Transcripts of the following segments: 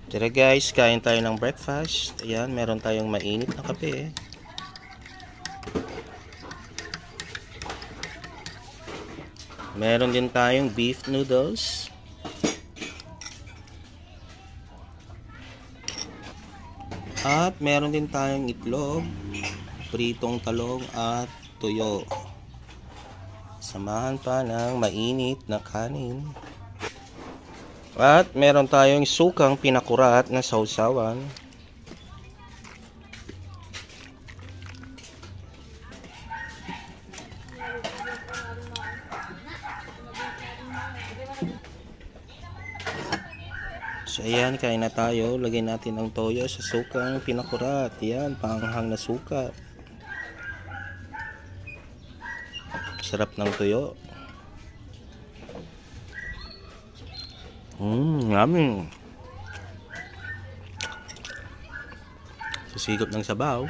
Tara guys, kain tayo ng breakfast. Ayan, meron tayong mainit na kape. Meron din tayong beef noodles. At meron din tayong itlog, pritong talong at tuyo. Samahan pa ng mainit na kanin. At meron tayong sukang pinakurat na sausawan. So ayan, kain na tayo. Lagyan natin ang toyo sa sukang pinakurat. Yan, panghang na suka. Sarap ng tuyo. Yummy. Sisigop ng sabaw.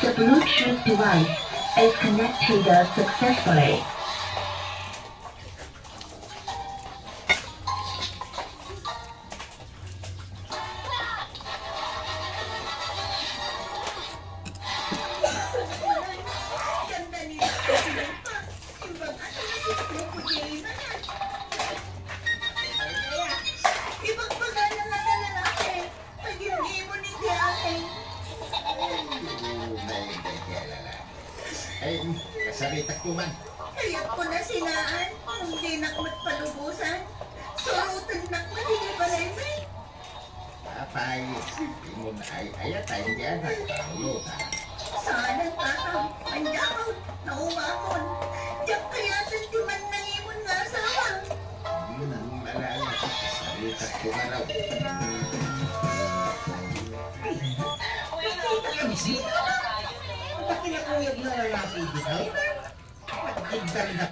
The Bluetooth device is connected successfully. Ay, kasabitak ko man. Kaya ko na sinaan, hindi na magpalubusan. Surutan na ko, hindi ba rin eh? Apay, ingon ay tayo diyan na kaulo ta. Sana tatang, manjakaw, naumakon. Diyak kaya sentiman na imon nga asawang. Yun ang malala, kasabitak ko man raw. Makita ka, Missy? Bakit na kuyag na lalaki dito? Ay, ganda